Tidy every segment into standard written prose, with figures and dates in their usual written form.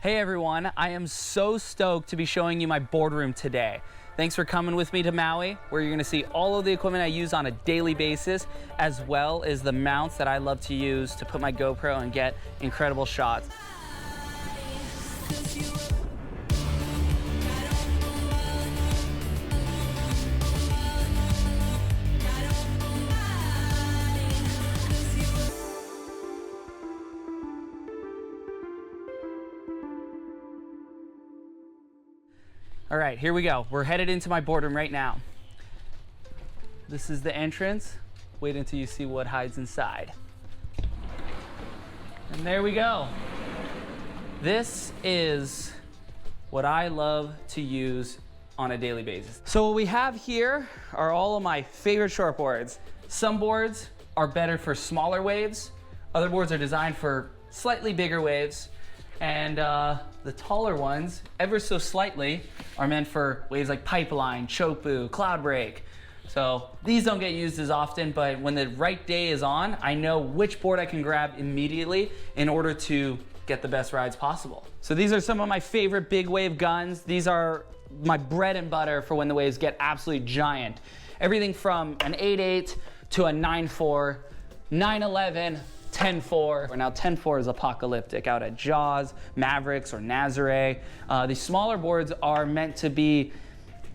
Hey everyone, I am so stoked to be showing you my boardroom today. Thanks for coming with me to Maui, where you're gonna see all of the equipment I use on a daily basis, as well as the mounts that I love to use to put my GoPro and get incredible shots. All right, here we go. We're headed into my boardroom right now. This is the entrance. Wait until you see what hides inside. And there we go. This is what I love to use on a daily basis. So what we have here are all of my favorite shortboards. Some boards are better for smaller waves. Other boards are designed for slightly bigger waves. And the taller ones, ever so slightly, are meant for waves like pipeline, chopu, cloud break. So these don't get used as often, but when the right day is on, I know which board I can grab immediately in order to get the best rides possible. So these are some of my favorite big wave guns. These are my bread and butter for when the waves get absolutely giant. Everything from an 8.8 to a 9.4, 9.11, 10.4. Now 10.4 is apocalyptic out at Jaws, Mavericks, or Nazare. These smaller boards are meant to be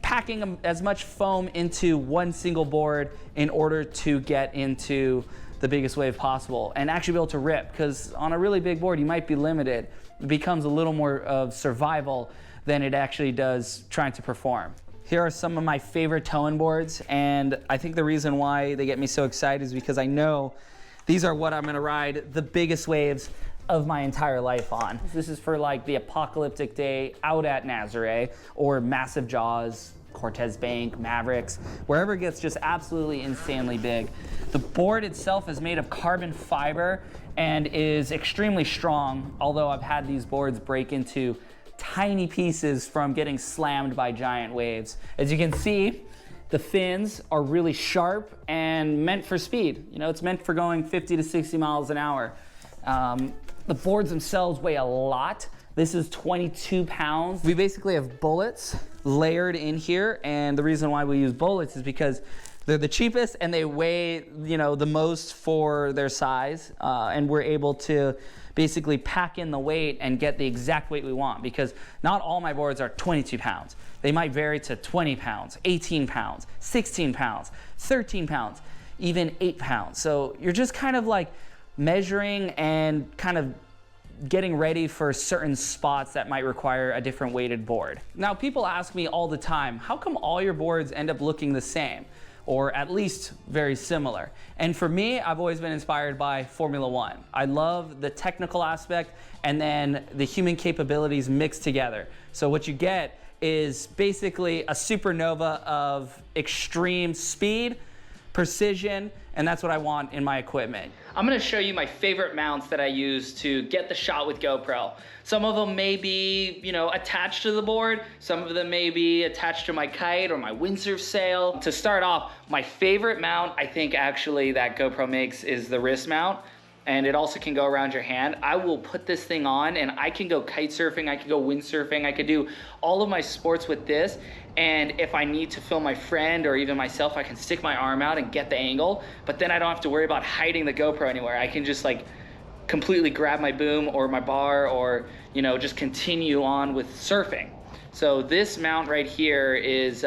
packing as much foam into one single board in order to get into the biggest wave possible and actually be able to rip, because on a really big board you might be limited. It becomes a little more of survival than it actually does trying to perform. Here are some of my favorite towing boards, and I think the reason why they get me so excited is because I know these are what I'm gonna ride the biggest waves of my entire life on. This is for like the apocalyptic day out at Nazare or massive Jaws, Cortez Bank, Mavericks, wherever it gets just absolutely insanely big. The board itself is made of carbon fiber and is extremely strong, although I've had these boards break into tiny pieces from getting slammed by giant waves. As you can see, the fins are really sharp and meant for speed. You know, it's meant for going 50 to 60 miles an hour. The boards themselves weigh a lot. This is 22 pounds. We basically have bullets layered in here, and the reason why we use bullets is because they're the cheapest and they weigh, you know, the most for their size, and we're able to basically pack in the weight and get the exact weight we want, because not all my boards are 22 pounds. They might vary to 20 pounds, 18 pounds, 16 pounds, 13 pounds, even 8 pounds. So you're just kind of like measuring and kind of getting ready for certain spots that might require a different weighted board. Now, people ask me all the time, how come all your boards end up looking the same, or at least very similar? And for me, I've always been inspired by Formula One. I love the technical aspect and then the human capabilities mixed together. So what you get is basically a supernova of extreme speed, precision, and that's what I want in my equipment. I'm gonna show you my favorite mounts that I use to get the shot with GoPro. Some of them may be, you know, attached to the board. Some of them may be attached to my kite or my windsurf sail. To start off, my favorite mount I think actually that GoPro makes is the wrist mount. And it also can go around your hand. I will put this thing on and I can go kite surfing, I can go windsurfing, I could do all of my sports with this. And if I need to film my friend or even myself, I can stick my arm out and get the angle, but then I don't have to worry about hiding the GoPro anywhere. I can just like completely grab my boom or my bar, or, you know, just continue on with surfing. So this mount right here is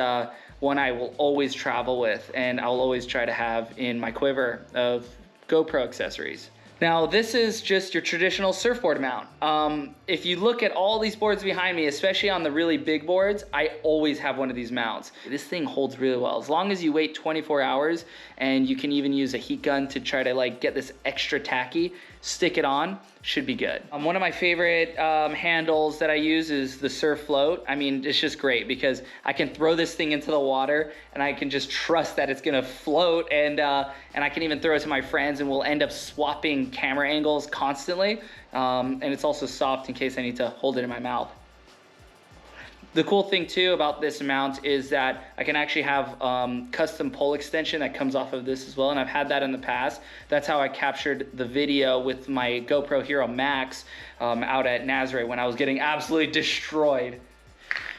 one I will always travel with, and I'll always try to have in my quiver of GoPro accessories. Now, this is just your traditional surfboard mount. If you look at all these boards behind me, especially on the really big boards, I always have one of these mounts. This thing holds really well. As long as you wait 24 hours and you can even use a heat gun to try to like get this extra tacky, stick it on, should be good. One of my favorite handles that I use is the Surf Float. I mean, it's just great because I can throw this thing into the water and I can just trust that it's gonna float, and I can even throw it to my friends and we'll end up swapping camera angles constantly. And it's also soft in case I need to hold it in my mouth. The cool thing too about this mount is that I can actually have custom pole extension that comes off of this as well, and I've had that in the past. That's how I captured the video with my GoPro Hero Max out at Nazareth when I was getting absolutely destroyed.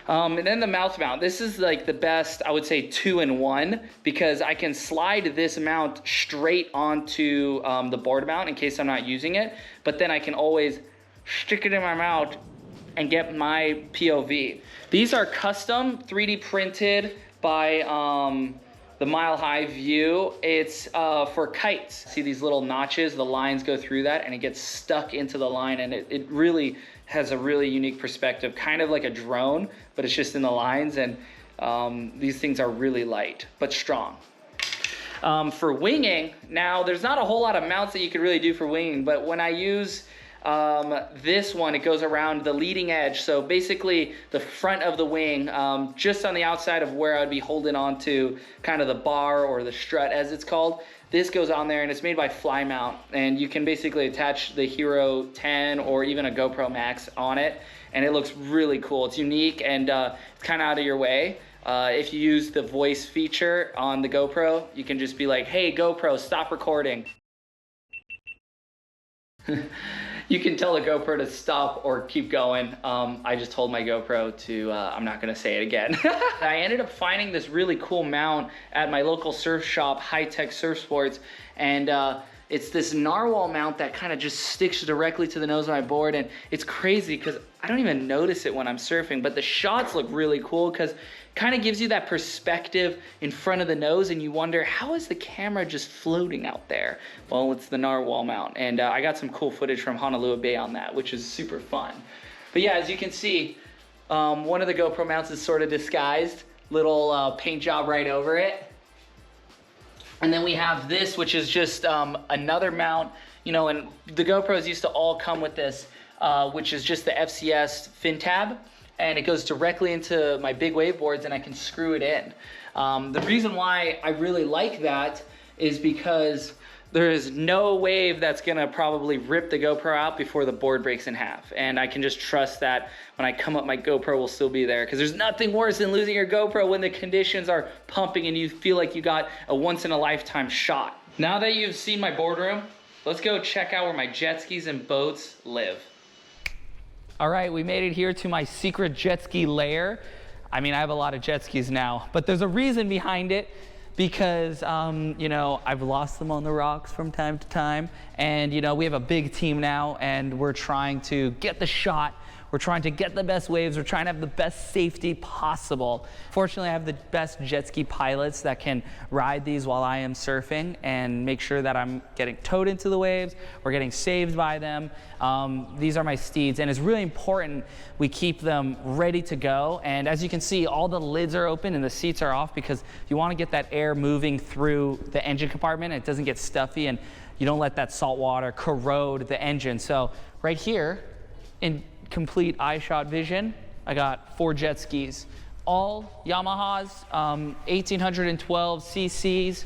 And then the mouth mount. This is like the best, I would say, 2-in-1, because I can slide this mount straight onto the board mount in case I'm not using it, but then I can always stick it in my mouth and get my POV. These are custom 3D printed by the Mile High View. It's for kites. See these little notches, the lines go through that and it gets stuck into the line, and it really has a really unique perspective, kind of like a drone, but it's just in the lines, and these things are really light, but strong. For winging, now there's not a whole lot of mounts that you could really do for winging, but when I use this one, it goes around the leading edge. So basically the front of the wing, just on the outside of where I'd be holding on to kind of the bar or the strut as it's called. This goes on there, and it's made by Fly Mount, and you can basically attach the Hero 10 or even a GoPro Max on it, and it looks really cool. It's unique, and it's kind of out of your way. If you use the voice feature on the GoPro, you can just be like, hey GoPro, stop recording. You can tell the GoPro to stop or keep going. I just told my GoPro to, I'm not gonna say it again. I ended up finding this really cool mount at my local surf shop, High Tech Surf Sports, and it's this narwhal mount that kind of just sticks directly to the nose of my board, and it's crazy because I don't even notice it when I'm surfing, but the shots look really cool because kind of gives you that perspective in front of the nose, and you wonder, how is the camera just floating out there? Well, it's the narwhal mount, and I got some cool footage from Honolulu Bay on that, which is super fun. But yeah, as you can see, one of the GoPro mounts is sort of disguised, little paint job right over it. And then we have this, which is just another mount, you know, and the GoPros used to all come with this, which is just the FCS fin tab, and it goes directly into my big wave boards, and I can screw it in. The reason why I really like that is because there is no wave that's gonna probably rip the GoPro out before the board breaks in half. And I can just trust that when I come up, my GoPro will still be there, because there's nothing worse than losing your GoPro when the conditions are pumping and you feel like you got a once in a lifetime shot. Now that you've seen my boardroom, let's go check out where my jet skis and boats live. All right, we made it here to my secret jet ski lair. I mean, I have a lot of jet skis now, but there's a reason behind it, because, you know, I've lost them on the rocks from time to time. And, you know, we have a big team now, and we're trying to get the shot. We're trying to get the best waves. We're trying to have the best safety possible. Fortunately, I have the best jet ski pilots that can ride these while I am surfing and make sure that I'm getting towed into the waves. We're getting saved by them. These are my steeds, and it's really important we keep them ready to go. And as you can see, all the lids are open and the seats are off, because you want to get that air moving through the engine compartment. It doesn't get stuffy, and you don't let that salt water corrode the engine. So right here, in complete eye shot vision, I got 4 jet skis, all Yamahas, 1812 cc's,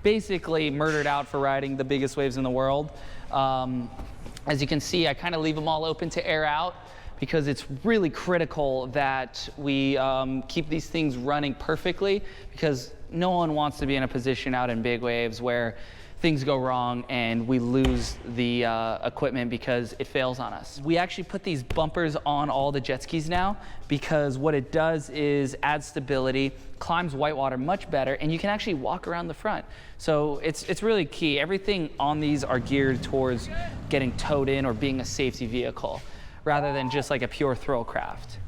basically murdered out for riding the biggest waves in the world. As you can see, I kind of leave them all open to air out, because it's really critical that we keep these things running perfectly, because no one wants to be in a position out in big waves where things go wrong and we lose the equipment because it fails on us. We actually put these bumpers on all the jet skis now, because what it does is add stability, climbs whitewater much better, and you can actually walk around the front. So it's really key. Everything on these are geared towards getting towed in or being a safety vehicle, rather than just like a pure thrill craft.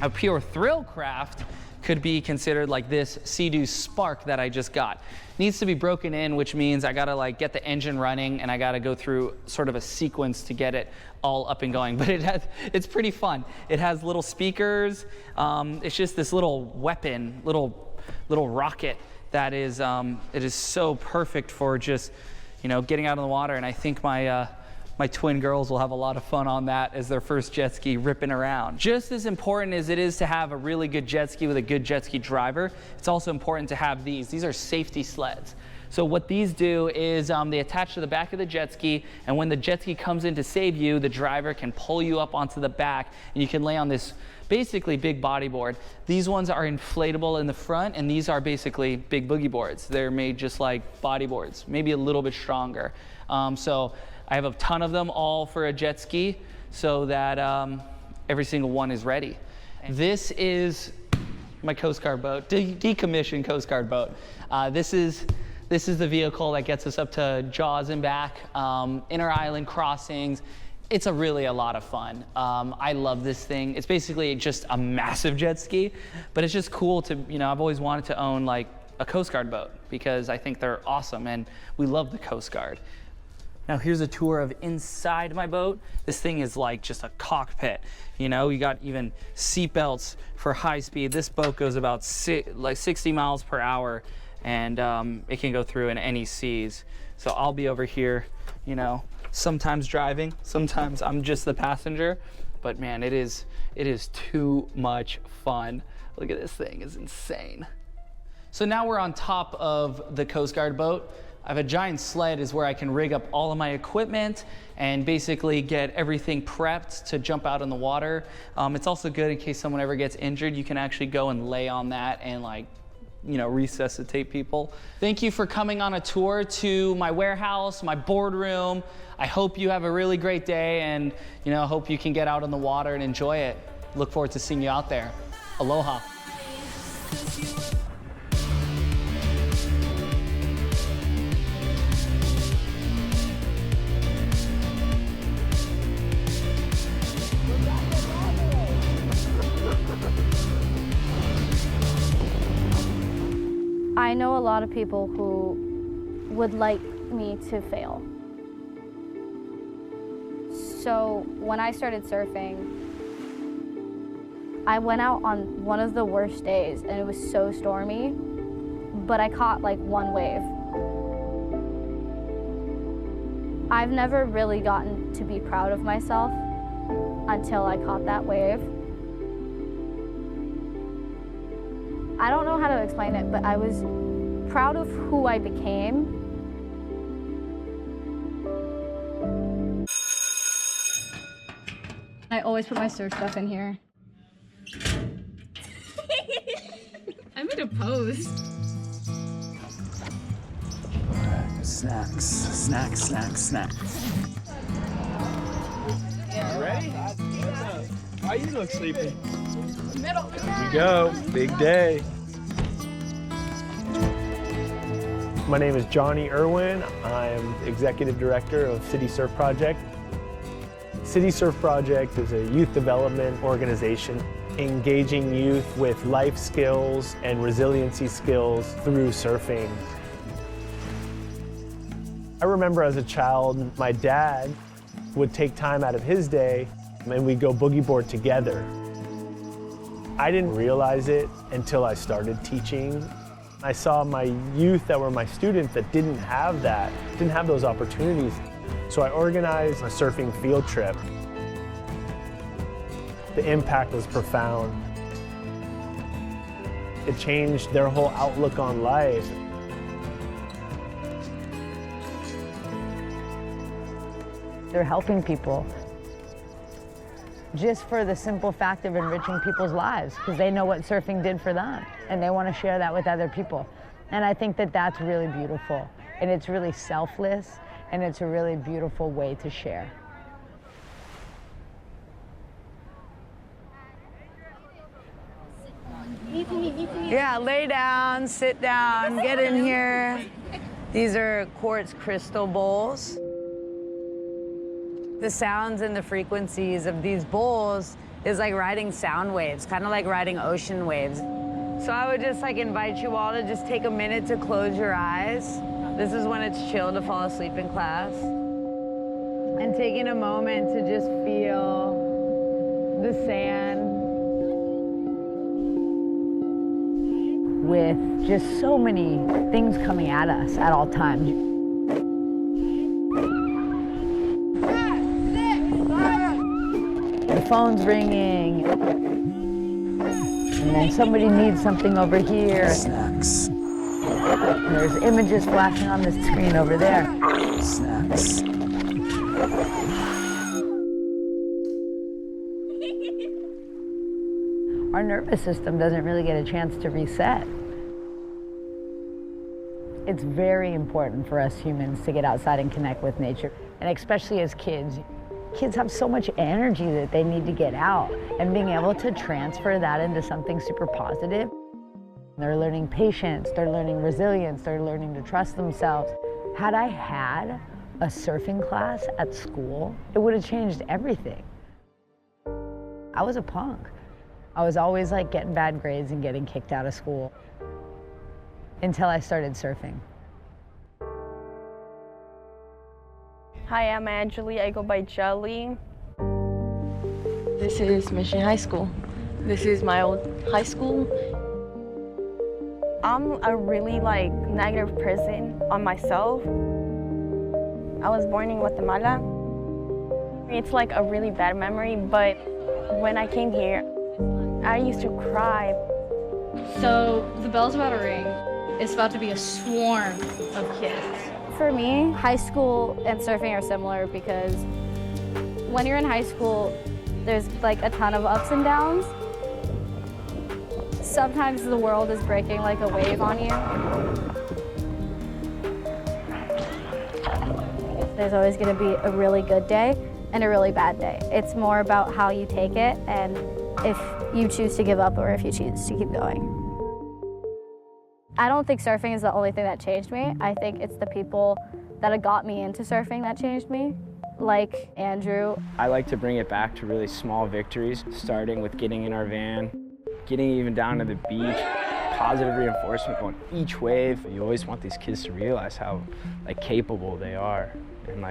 A pure thrill craft could be considered like this Sea-Doo Spark that I just got. Needs to be broken in, which means I gotta like get the engine running, and I gotta go through sort of a sequence to get it all up and going. But it's pretty fun. It has little speakers. It's just this little weapon, little rocket that is it is so perfect for just, you know, getting out of the water. And I think my twin girls will have a lot of fun on that as their first jet ski ripping around. Just as important as it is to have a really good jet ski with a good jet ski driver, it's also important to have these. These are safety sleds. So what these do is they attach to the back of the jet ski, and when the jet ski comes in to save you, the driver can pull you up onto the back, and you can lay on this basically big bodyboard. These ones are inflatable in the front, and these are basically big boogie boards. They're made just like bodyboards, maybe a little bit stronger. So I have a ton of them, all for a jet ski, so that every single one is ready. This is my Coast Guard boat, decommissioned Coast Guard boat. This is the vehicle that gets us up to Jaws and back, inner island crossings. It's really a lot of fun. I love this thing. It's basically just a massive jet ski, but it's just cool to, I've always wanted to own like a Coast Guard boat because I think they're awesome and we love the Coast Guard. Now here's a tour of inside my boat. This thing is like just a cockpit. You got even seat belts for high speed. This boat goes about 60 miles per hour, and it can go through in any seas. So I'll be over here, sometimes driving, sometimes I'm just the passenger, but man, it is too much fun. Look at this thing, it's insane. So now we're on top of the Coast Guard boat. I have a giant sled is where I can rig up all of my equipment and basically get everything prepped to jump out in the water. It's also good in case someone ever gets injured, you can actually go and lay on that and resuscitate people. Thank you for coming on a tour to my warehouse, my boardroom. I hope you have a really great day, and hope you can get out on the water and enjoy it. Look forward to seeing you out there. Aloha. I know a lot of people who would like me to fail. So when I started surfing, I went out on one of the worst days and it was so stormy, but I caught like one wave. I've never really gotten to be proud of myself until I caught that wave. I don't know how to explain it, but I was proud of who I became. I always put my surf stuff in here. I made a pose. Snacks, snacks, snacks, snacks. Ready? Why you look sleepy? Here we go, big day. My name is Johnny Irwin. I'm Executive Director of City Surf Project. City Surf Project is a youth development organization engaging youth with life skills and resiliency skills through surfing. I remember as a child, my dad would take time out of his day and we'd go boogie board together. I didn't realize it until I started teaching. I saw my youth that were my students that didn't have those opportunities. So I organized a surfing field trip. The impact was profound. It changed their whole outlook on life. They're helping people just for the simple fact of enriching people's lives because they know what surfing did for them and they want to share that with other people. And I think that that's really beautiful, and it's really selfless, and it's a really beautiful way to share. Yeah, lay down, sit down, get in here. These are quartz crystal bowls. The sounds and the frequencies of these bowls is like riding sound waves, kind of like riding ocean waves. So I would just invite you all to just take a minute to close your eyes. This is when it's chill to fall asleep in class. And taking a moment to just feel the sand. With just so many things coming at us at all times. The phone's ringing, and then somebody needs something over here. Snacks. There's images flashing on the screen over there. Snacks. Our nervous system doesn't really get a chance to reset. It's very important for us humans to get outside and connect with nature, and especially as kids. Kids have so much energy that they need to get out, and being able to transfer that into something super positive. They're learning patience, they're learning resilience, they're learning to trust themselves. Had I had a surfing class at school, it would have changed everything. I was a punk. I was always like getting bad grades and getting kicked out of school until I started surfing. Hi, I'm Angeli. I go by Jelly. This is Mission High School. This is my old high school. I'm a really negative person on myself. I was born in Guatemala. It's like a really bad memory, but when I came here, I used to cry. So the bell's about to ring. It's about to be a swarm of kids. For me, high school and surfing are similar because when you're in high school, there's like a ton of ups and downs. Sometimes the world is breaking like a wave on you. There's always going to be a really good day and a really bad day. It's more about how you take it and if you choose to give up or if you choose to keep going. I don't think surfing is the only thing that changed me. I think it's the people that have got me into surfing that changed me, like Andrew. I like to bring it back to really small victories, starting with getting in our van, getting even down to the beach, positive reinforcement on each wave. You always want these kids to realize how capable they are. And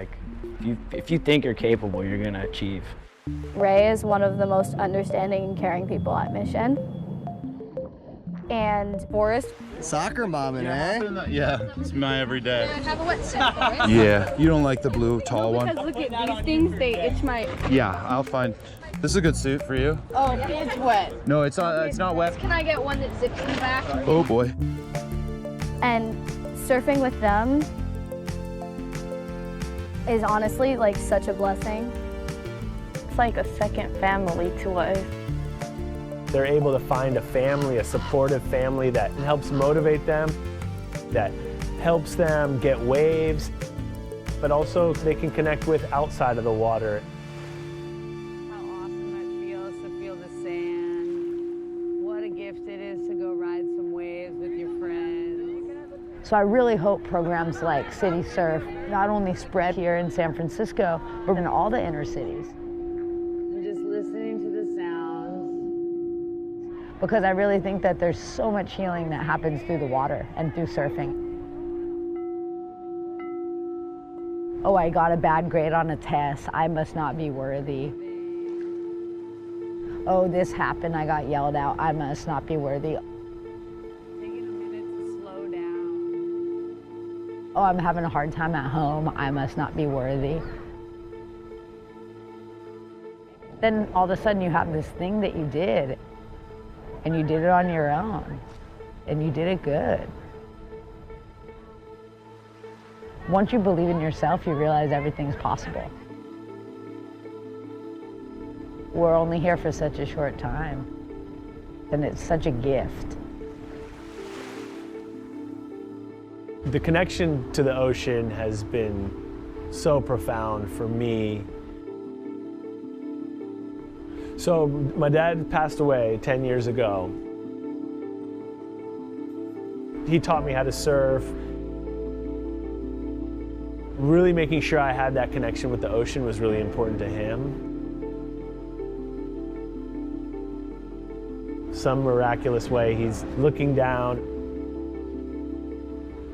if you think you're capable, you're gonna achieve. Ray is one of the most understanding and caring people at Mission. And Forrest. Soccer momming, eh? Yeah, it's my everyday. Have a wetsuit, Forrest. Yeah, you don't like the blue tall one? Because look at these things, they itch my... Yeah, I'll find. This is a good suit for you. Oh, it's wet. No, it's not. It's not wet. Can I get one that zips in the back? Oh boy. And surfing with them is honestly such a blessing. It's like a second family to us. They're able to find a family, a supportive family that helps motivate them, that helps them get waves, but also they can connect with outside of the water. How awesome it feels to feel the sand. What a gift it is to go ride some waves with your friends. So I really hope programs like City Surf not only spread here in San Francisco, but in all the inner cities. Just listening to the sounds. Because I really think that there's so much healing that happens through the water and through surfing. Oh, I got a bad grade on a test. I must not be worthy. Oh, this happened. I got yelled out. I must not be worthy. Taking a minute to slow down. Oh, I'm having a hard time at home. I must not be worthy. Then all of a sudden you have this thing that you did, and you did it on your own, and you did it good. Once you believe in yourself, you realize everything's possible. We're only here for such a short time, and it's such a gift. The connection to the ocean has been so profound for me. So my dad passed away 10 years ago. He taught me how to surf. Really making sure I had that connection with the ocean was really important to him. Some miraculous way he's looking down,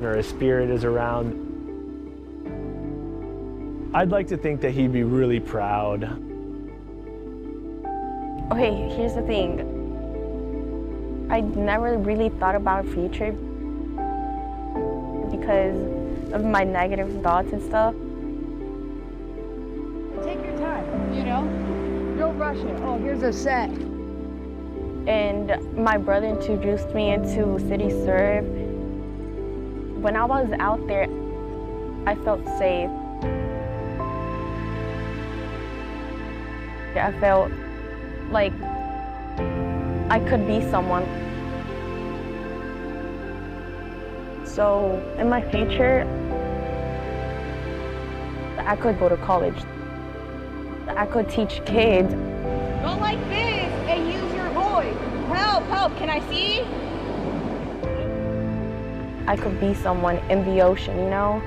or his spirit is around. I'd like to think that he'd be really proud. Okay, here's the thing. I never really thought about a future because of my negative thoughts and stuff. Take your time, you know? Don't rush it. Oh, here's a set. And my brother introduced me into City Surf. When I was out there, I felt safe. I felt like I could be someone. So in my future, I could go to college. I could teach kids. Go like this and use your voice. Help, help, can I see? I could be someone in the ocean, you know?